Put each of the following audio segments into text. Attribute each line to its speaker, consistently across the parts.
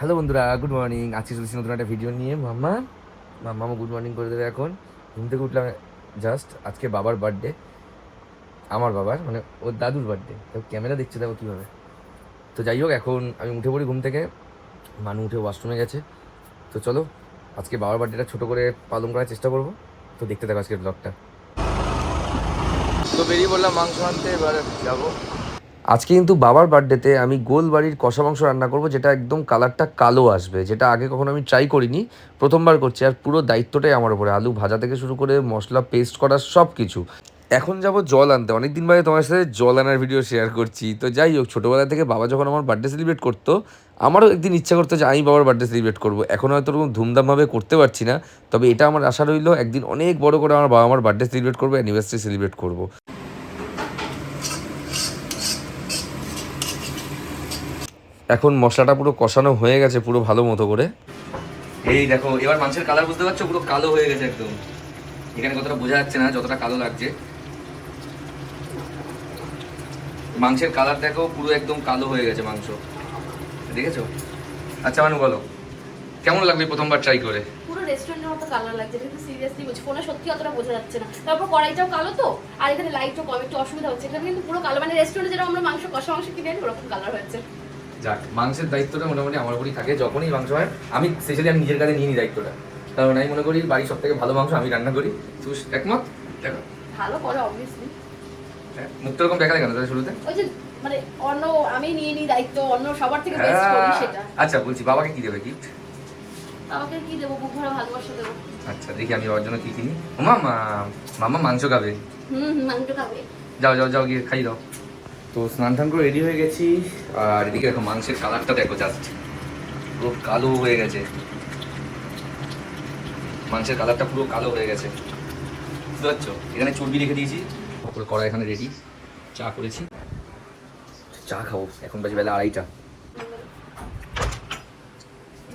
Speaker 1: Hello বন্ধুরা, good morning. আজকে চলছি নতুন একটা ভিডিও নিয়ে। মাম্মা গুড মর্নিং করে দেবে। এখন ঘুম থেকে উঠলাম জাস্ট। আজকে বাবার বার্থডে, আমার বাবার মানে ওর দাদুর বার্থডে। তো ক্যামেরা দেখছে দেখো কীভাবে। তো যাই হোক, এখন আমি উঠে পড়ি ঘুম থেকে। মানু উঠে ওয়াশরুমে গেছে। তো চলো আজকে বাবার বার্থডেটা ছোটো করে পালন করার চেষ্টা করবো। তো দেখতে থাকো আজকের ব্লগটা। তো বেরিয়ে বললাম মাংস আনতে, এবার যাবো। আজকে কিন্তু বাবার বার্থডেতে আমি গোল বাড়ির কষা মাংস রান্না করব, যেটা একদম কালারটা কালো আসবে, যেটা আগে কখনো আমি ট্রাই করিনি, প্রথমবার করছি। আর পুরো দায়িত্বটাই আমার উপরে, আলু ভাজা থেকে শুরু করে মশলা পেস্ট করা সব কিছু। এখন যাব জল আনতে। অনেকদিন বাদে তোমার সাথে জল আনার ভিডিও শেয়ার করছি। তো যাই হোক, ছোটোবেলা থেকে বাবা যখন আমার বার্থডে সেলিব্রেট করতো, আমারও একদিন ইচ্ছা করতো যে আমি বাবার বার্থডে সেলিব্রেট করবো। এখন হয়তো ওরকম ধুমধামভাবে করতে পারছি না, তবে এটা আমার আশা রইলো একদিন অনেক বড় করে আমার বাবা আমার বার্থডে সেলিব্রেট করবো, অ্যানিভার্সারি সেলিব্রেট করবো। এখন মশলাটা পুরো কষানো হয়ে গেছে পুরো ভালো মতো করে। এই দেখো, এবার মাংসের কালার বুঝতে পারছো, পুরো কালো হয়ে গেছে একদম। এখানে কতটা বোঝা যাচ্ছে না, যতটা কালো লাগছে। মাংসের কালার দেখো, পুরো একদম কালো হয়ে গেছে মাংস, দেখেছো? আচ্ছা মানু, বলো কেমন লাগবে প্রথমবার ট্রাই করে?
Speaker 2: পুরো রেস্টুরেন্টের মতো কালার লাগছে, কিন্তু সিরিয়াসলি বলছি, ফোনে সত্যি অতটা বোঝা যাচ্ছে না। তারপর কড়াইটাও কালো তো, আর এখানে লাইটও কম, একটু অসুবিধা হচ্ছে। এখানে কিন্তু পুরো কালো, মানে রেস্টুরেন্টে যেরকম আমরা মাংস কষা মাংস কিনে আনি ওরকম কালার হয়েছে।
Speaker 1: যাক, মাংসের দায়িত্বটা মোটামুটি আমার উপরই থাকে। যখনই মাংস হয় আমি স্পেশালি আমি নিজের কাছে নিয়ে নিই দায়িত্বটা, কারণ আমি মনে করি বাড়ির সব থেকে ভালো মাংস আমি রান্না করি। তুই একমত? দেখো
Speaker 2: ভালো করে অবভিয়াসলি।
Speaker 1: মুখটা এরকম দেখালে কেন তাহলে শুরুতে?
Speaker 2: ওই যে মানে অন্য আমি নিয়ে নিই দায়িত্ব, অন্য সবার থেকে বেস্ট করি সেটা।
Speaker 1: আচ্ছা বলছি, বাবাকে কি দেবে গিফট?
Speaker 2: আমাকে কি দেবো? বুক ভরা ভালোবাসা দেবো।
Speaker 1: আচ্ছা দেখি আমি ওর জন্য কি কিনি। মামা, মামা মাংস খাবে।
Speaker 2: মাংস খাবে।
Speaker 1: যাও যাও যাও, গিয়ে খাই দাও। তো স্নান টান করে রেডি হয়ে গেছি। আর এদিকে দেখো মাংসের কালারটা দেখো, জাস্ট পুরো কালো হয়ে গেছে। মাংসের কালারটা পুরো কালো হয়ে গেছে, বুঝতে পারছো? এখানে চর্বি রেখে দিয়েছি, পুরো কড়া এখানে রেডি। চা করেছি, চা খাবো। এখন বাজে বেলা 2:30।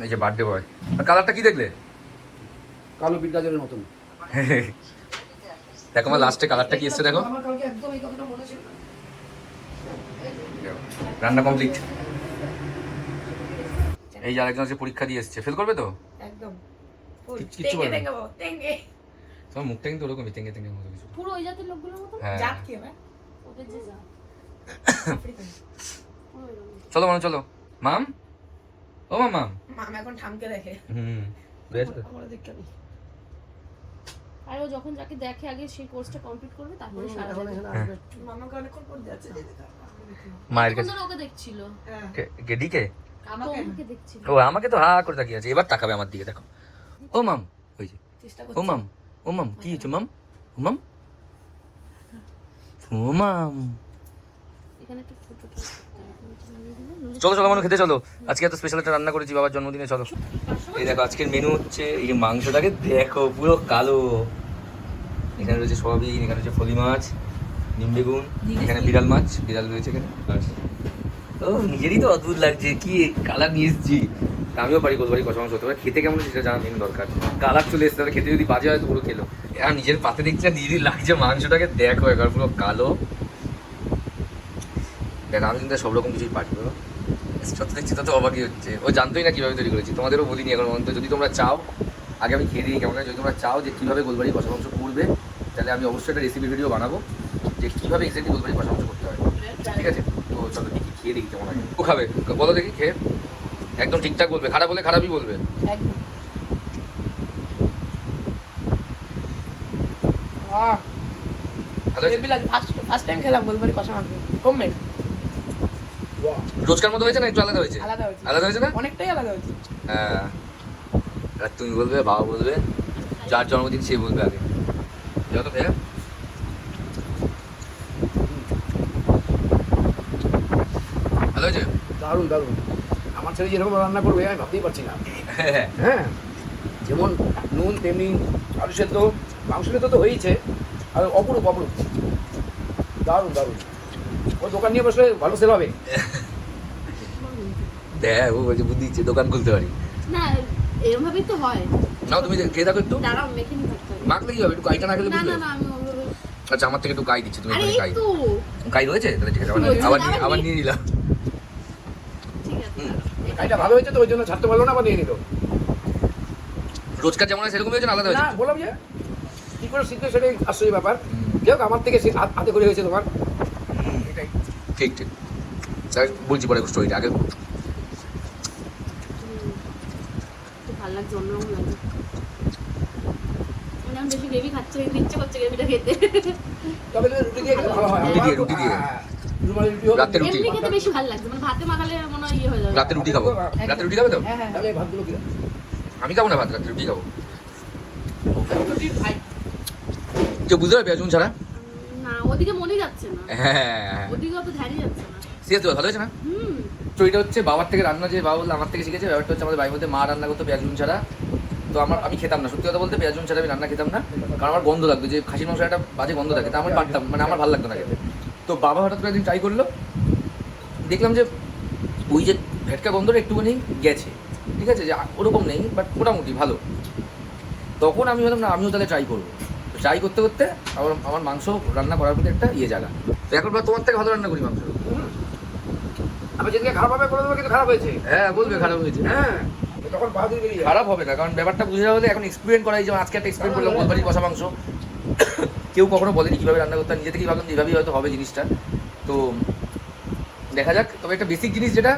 Speaker 1: এই যে বার্থডে বয়। আর কালারটা কি দেখলে?
Speaker 3: কালো বিট গাজরের মতন।
Speaker 1: দেখো আমার লাস্টে কালারটা কি এসছে দেখো।
Speaker 3: আমার কালকে একদম এই কথাটা মনে ছিল না।
Speaker 1: রান্না কমপ্লিট। এই যে আরেকজন আছে, পরীক্ষা দিয়ে এসছে, ফেল করবে তো?
Speaker 2: একদম
Speaker 1: কিচ্ছু করবে না।
Speaker 2: তেঙ্গে
Speaker 1: তোমার মুখটা কিন্তু ওরকমই তেঙ্গে তেঙ্গে মতো কিছু।
Speaker 2: পুরো ওই জাতের লোকগুলোর মতো।
Speaker 1: হ্যাঁ।
Speaker 2: জাত কি হবে? ওদের যে জাত আফ্রিকান। পুরো এরকম।
Speaker 1: চলো মানু চলো। মাম, ও মাম।
Speaker 2: মাম এখন ঠামকে দেখে।
Speaker 1: বেশ।
Speaker 2: আমরা দেখতে পাই। আর ও যখন যাকে দেখে আগে সেই কোর্সটা কমপ্লিট করবে, তারপরে সারা
Speaker 3: এখন
Speaker 2: যাবে।
Speaker 3: এখানে আসবে। মামাকে অনেকক্ষণ পর যাচ্ছে।
Speaker 1: মায়ের
Speaker 2: কোন
Speaker 1: কাছে
Speaker 2: ধরে ওকে দেখছিল?
Speaker 1: গেডিকে।
Speaker 2: আমাকে দেখছিল।
Speaker 1: ও আমাকে তো হা করে তাকিয়ে আছে, এবার তাকাবে আমার দিকে। দেখো, ও মাম, ওই যে
Speaker 2: চেষ্টা
Speaker 1: ও
Speaker 2: করছে।
Speaker 1: মাম, ও মাম কি হচ্ছে মাম? ও মাম, ও মাম।
Speaker 2: এখানে একটু ছোট
Speaker 1: চলো চলো মানু, খেতে চলো। আজকে এত স্পেশাল একটা রান্না করেছি বাবার জন্মদিনে, চলো। এই দেখো আজকের মেনু হচ্ছে, এই যে মাংসটাকে দেখো পুরো কালো। এখানে রয়েছে সয়াবিন, এখানে রয়েছে ফলি মাছ, নিম বেগুন, এখানে বিড়াল মাছ, বিড়াল রয়েছে এখানে। ও নিজেরই তো অদ্ভুত লাগছে, কি কালার নিয়ে এসেছি। তা আমিও পারি গোলবাড়ি কষা মাংস, তবে খেতে কেমন সেটা জানা মেন দরকার। কালার চলে এসছে, তাহলে খেতে যদি বাজে হয় তো পুরো খেলো। আর নিজের পাতে দেখছে, নিজেরই লাগছে মাংসটাকে দেখো একবার পুরো কালো। দেখ আমি কিন্তু সব রকম কিছুই পারি, বলো যত দেখছি তত অবাকই হচ্ছে। ও জানতোই না কীভাবে তৈরি করেছি, তোমাদেরও বলিনি এখন পর্যন্ত। যদি তোমরা চাও, আগে আমি খেয়ে দিই কেমন, যদি তোমরা চাও যে কীভাবে গোলবাড়ি কষা মাংস করবে, তাহলে আমি অবশ্যই একটা রেসিপি ভিডিও বানাবো, যে কীভাবে এক্স্যাক্টলি গোলবাড়ি কষা মাংস করতে হয়। ঠিক আছে, তো চলো দেখি খেয়ে দেখি কেমন লাগে। ও খাবে, বলো দেখি খেয়ে। একদম ঠিকঠাক বলবে, খারাপ হলে খারাপই বলবে।
Speaker 2: একদম।
Speaker 1: ভালো হয়েছে?
Speaker 2: ফার্স্ট টাইম খেলাম গোলবাড়ি কষা মাংস, হোমমেড।
Speaker 1: রোজকার মতো হয়েছে না একটু আলাদা হয়েছে?
Speaker 2: আলাদা হয়েছে।
Speaker 1: আলাদা হয়েছে না?
Speaker 2: অনেকটাই আলাদা হয়েছে।
Speaker 1: হ্যাঁ, আর তুমি বলবে, বাবা বলবে, যার জন্মদিন সে বলবে আগে। যত খেয়ে ভালো হয়েছে।
Speaker 3: দারুণ দারুণ। আমার ছেলে যেরকম রান্না করবে আমি ভাবতেই পারছি না।
Speaker 1: হ্যাঁ,
Speaker 3: হ্যাঁ, যেমন নুন তেমনি আলু সেদ্ধ, মাংস সেদ্ধ তো হয়েইছে, আর অপরূপ অপরূপ, দারুণ দারুণ। ওই দোকান নিয়ে বসলে ভালো সেল হবে।
Speaker 1: দেখ ও বলছে বুদ্ধি দিচ্ছে, দোকান খুলতে পারি।
Speaker 2: না, এরকম ভাবেই তো হয়।
Speaker 1: নাও তুমি খেয়ে দেখো একটু।
Speaker 2: দাঁড়াও, মেখে নিতে হবে।
Speaker 1: মাখলে কি হবে, একটু কাইটা না খেলে
Speaker 2: না
Speaker 1: বুঝবে।
Speaker 2: না না, আমি ওভাবে।
Speaker 1: আচ্ছা আমার থেকে একটু কাই দিচ্ছি, তুমি
Speaker 2: আরে
Speaker 1: এখানে
Speaker 2: এই
Speaker 1: কাই।
Speaker 2: তো
Speaker 1: কাই রয়েছে, তাহলে ঠিক আছে, আবার
Speaker 2: রয়েছে,
Speaker 1: আবার
Speaker 2: আবার
Speaker 1: আবার নিয়ে নিলাম।
Speaker 2: ঠিক আছে, দাঁড়াও,
Speaker 3: কাইটা ভালো হয়েছে তো ওই জন্য ছাড়তে পারলো না বা নিয়ে নিল।
Speaker 1: রোজকার যেমন হয় সেরকম হয়েছে না আলাদা
Speaker 3: না
Speaker 1: হয়েছে?
Speaker 3: বললাম যে কি করে শিখবে সেটাই আশ্চর্য ব্যাপার। যাই হোক আমার থেকে হাতে করে হয়েছে তোমার, এটাই।
Speaker 1: ঠিক ঠিক স্যার বলছি পরে স্টোরিটা আগে।
Speaker 2: খুব ভালো লাগছে, অন্যরকম লাগছে। মানে আমি বেশি গ্রেভি খাচ্ছি, ইচ্ছে করছে গ্রেভিটা খেতে।
Speaker 3: তবে যদি রুটি দিয়ে খেলে ভালো হয়।
Speaker 1: রুটি দিয়ে।
Speaker 3: হ্যাঁ, রুমালি রুটি হোক।
Speaker 1: রাতে রুটি।
Speaker 2: এমনি খেতে বেশি ভালো লাগছে, মানে ভাতে মাখালে মনে হয় ইয়ে হয়ে যাবে।
Speaker 1: রাতে রুটি খাবো। রাতে রুটি খাবে তো?
Speaker 2: হ্যাঁ হ্যাঁ
Speaker 3: তাহলে এই ভাতগুলো কি
Speaker 1: আমি খাবো না ভাত, রাতে রুটি খাবো।
Speaker 2: রুটি ভাই।
Speaker 1: কেউ বুঝতে পারবে পেঁয়াজ ছাড়া?
Speaker 2: না ওদিকে মনেই যাচ্ছে না,
Speaker 1: হ্যাঁ
Speaker 2: ওদিকে অত ধ্যানই যাচ্ছে না।
Speaker 1: সিরিয়াসলি ভালো হয়েছে না? স্টোরিটা হচ্ছে বাবার থেকে রান্না, যে বাবা বললো আমার থেকে শিখেছে। ব্যাপারটা হচ্ছে আমাদের বাড়ির মধ্যে মা রান্না করতো পেঁয়াজ রসুন ছাড়া। তো আমি খেতাম না, সত্যি কথা বলতে পেঁয়াজ রসুন ছাড়া আমি রান্না খেতাম না, কারণ আমার গন্ধ লাগতো, যে খাসির মাংস একটা বাজে গন্ধ থাকে, তা আমি পারতাম, মানে আমার ভালো লাগতো না খেতে। তো বাবা হঠাৎ করে একদিন ট্রাই করলো, দেখলাম যে ওই যে ভেটকা গন্ধটা একটুখানি গেছে, ঠিক আছে, যে ওরকম নেই বাট মোটামুটি ভালো। তখন আমি বললাম না আমিও তাহলে ট্রাই করবো। ট্রাই করতে করতে আমার মাংস রান্না করার প্রতি একটা জায়গা। তো এখন তোমার থেকে ভালো রান্না করি মাংস।
Speaker 3: আমি যেদিকে খারাপ হবে বলে দেবো কিন্তু খারাপ হয়েছে।
Speaker 1: হ্যাঁ বলবে খারাপ হয়েছে।
Speaker 3: হ্যাঁ তখন বাহাদুর বেরিয়ে যাবে।
Speaker 1: খারাপ হবে না, কারণ ব্যাপারটা বুঝে হলে এখন এক্সপেরিমেন্ট করাই, যেমন আজকে একটা এক্সপেরিমেন্ট করলাম গোলবাড়ির কষা মাংস। কেউ কখনো বলেনি কীভাবে রান্না করতে, নিজে থেকেই ভাবলাম যেভাবেই হয়তো হবে জিনিসটা। তো দেখা যাক। তবে একটা বেসিক জিনিস যেটা,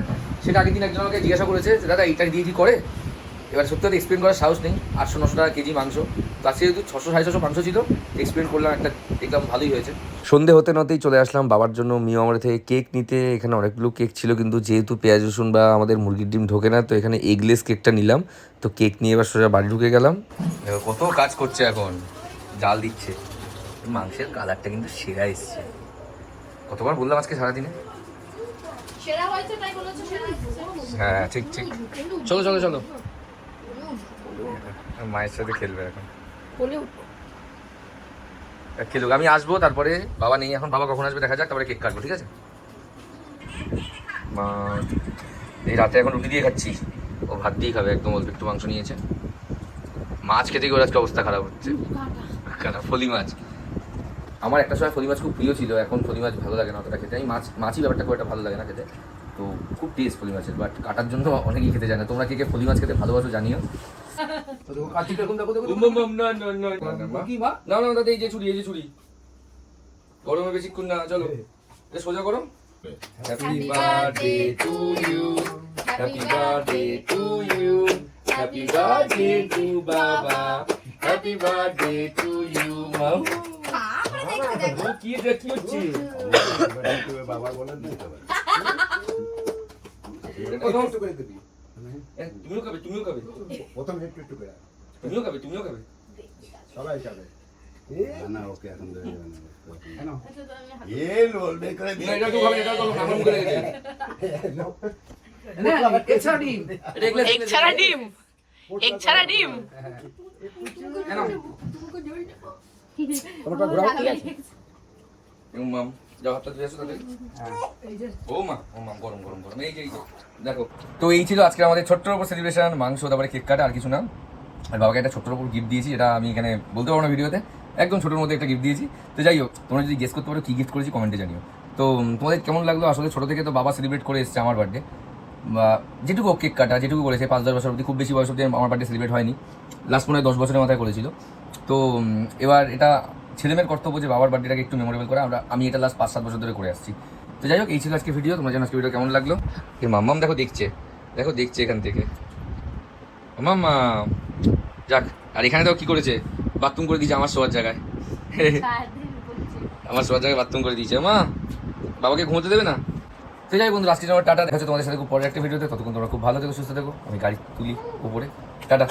Speaker 1: সেটা আগের দিন একজন আমাকে জিজ্ঞাসা করেছে যে দাদা এইটা দিয়ে কি করে। এবার সত্যি কথা এক্সপ্লেন করার সাহস নেই। 800-900 টাকা কেজি মাংস, তার চেয়ে যেহেতু 600-650 মাংস ছিল, এক্সপ্লেন করলাম, একটা দেখলাম ভালোই হয়েছে। সন্ধে হতে হতেই চলে আসলাম বাবার জন্য মিয়ামারি থেকে কেক নিতে। এখানে অনেকগুলো কেক ছিল, কিন্তু যেহেতু পেঁয়াজ রসুন বা আমাদের মুরগির ডিম ঢোকে না, তো এখানে এগলেস কেকটা নিলাম। তো কেক নিয়ে এবার সোজা বাড়ি ঢুকে গেলাম। কত কাজ করছে এখন, জাল দিচ্ছে। মাংসের কালারটা কিন্তু সেরা এসছে। কতবার বললাম আজকে সারাদিনে।
Speaker 2: সেরা হয়েছে তাই বলেছো, সেরা হয়েছে।
Speaker 1: হ্যাঁ ঠিক ঠিক। চলো চলো চলো, মায়ের সাথে খেলবে এখন। খেলুক, আমি আসবো তারপরে। বাবা নেই এখন, বাবা কখন আসবে দেখা যাক, তারপরে কেক কাটবো, ঠিক আছে। মা এই রাতে এখন রুটি দিয়ে খাচ্ছি, ও ভাত দিয়ে খাবে একদম। অল্প একটু মাংস নিয়েছে। মাছ খেতে গিয়ে ওর আজকে অবস্থা খারাপ হচ্ছে। খারাপ ফলি মাছ। আমার একটা সময় ফলি মাছ খুব প্রিয় ছিল, এখন ফলি মাছ ভালো লাগে না অতটা খেতে। আমি মাছই ব্যাপারটা খুব একটা ভালো লাগে না খেতে। তো খুব টেস্ট ফলি মাছের, বাট কাটার জন্য অনেকেই খেতে যায় না। তোমরা কে কে ফলি মাছ খেতে ভালোবাসো জানিও।
Speaker 3: কার্তিক এরকম দেখো দেখো। কি মা?
Speaker 1: না না দাদা, এই যে ছুরি, এই যে ছুরি। গরমে বেশিক্ষণ না, চলো এটা সোজা করো। Happy birthday to you, happy birthday to you, happy birthday to বাবা, happy birthday to you mum. কি এটা কি হচ্ছে?
Speaker 4: বাবা বলেন দিতে পারে। একটু করে দিবি।
Speaker 1: তুমিও খাবে, তুমিও খাবে,
Speaker 4: প্রথম একটু একটু করে।
Speaker 1: তুমিও খাবে, তুমিও খাবে।
Speaker 4: সবাই খাবে। না ওকে এখন দেবে না। কেন?
Speaker 2: আচ্ছা, তো আমি হাত-
Speaker 4: এ লোলবে করে
Speaker 1: না এটা তো খাবে, এটা তো আমার মুখে লেগে যায়।
Speaker 3: না এছাড়া ডিম।
Speaker 1: এটা এগুলো
Speaker 5: এগ ছাড়া ডিম, এগ ছাড়া ডিম।
Speaker 3: কেন? তোমারটা ঘোরাও ঠিক আছে?
Speaker 1: মাম যাও হাতটা ধুয়ে আসো তাহলে। ও মা গরম গরম গরম, এই যে দেখো। তো এই ছিল আজকে আমাদের ছোট্টর উপর সেলিব্রেশন, মাংস, তারপরে কেক কাটা, আর কিছু না। আর বাবাকে একটা ছোট্টর উপর গিফট দিয়েছি, যেটা আমি এখানে বলতে পারবো না ভিডিওতে, একদম ছোটোর মধ্যে একটা গিফট দিয়েছি। তো যাই হোক, তোমরা যদি গেস করতে পারো কী গিফট করেছি কমেন্টে জানিও। তো তোমাদের কেমন লাগলো? আসলে ছোটো থেকে তো বাবা সেলিব্রেট করে এসছে আমার বার্থডে, বা যেটুকু কেক কাটা যেটুকু করেছে 5-10 বছর অবধি, খুব বেশি বয়স অবধি আমার বার্থডে সেলিব্রেট হয়নি। লাস্ট মনে হয় 10 বছরের মাথায় করেছিল। তো এবার এটা ছেলেমেয়ের কর্তব্য যে বাবার বার্থডেটাকে একটু মেমোরেবল করা। আমি এটা লাস্ট 5-7 বছর ধরে করে আসছি। তো যাই হোক, এই ছিল আজকে ভিডিও। তোমার জানো আজকে ভিডিও কেমন লাগলো? এই মাম্মাম দেখো দেখছে এখান থেকে। মাম্মা যাক। আর এখানে দেখো কি করেছে, বাথরুম করে দিয়েছে আমার শোয়ার জায়গায়।
Speaker 2: সারাদিন বলছি।
Speaker 1: আমার শোয়ার জায়গায় বাথরুম করে দিয়েছে। মা বাবাকে ঘুমোতে দেবে না। তো যাই বন্ধু, আজকে আমার টাটা। দেখা হচ্ছে তোমাদের সাথে খুব পরের একটা ভিডিওতে। ততক্ষণ তোমরা খুব ভালো থেকো, সুস্থ থেকো। আমি গাড়ি তুলি উপরে। টাটা।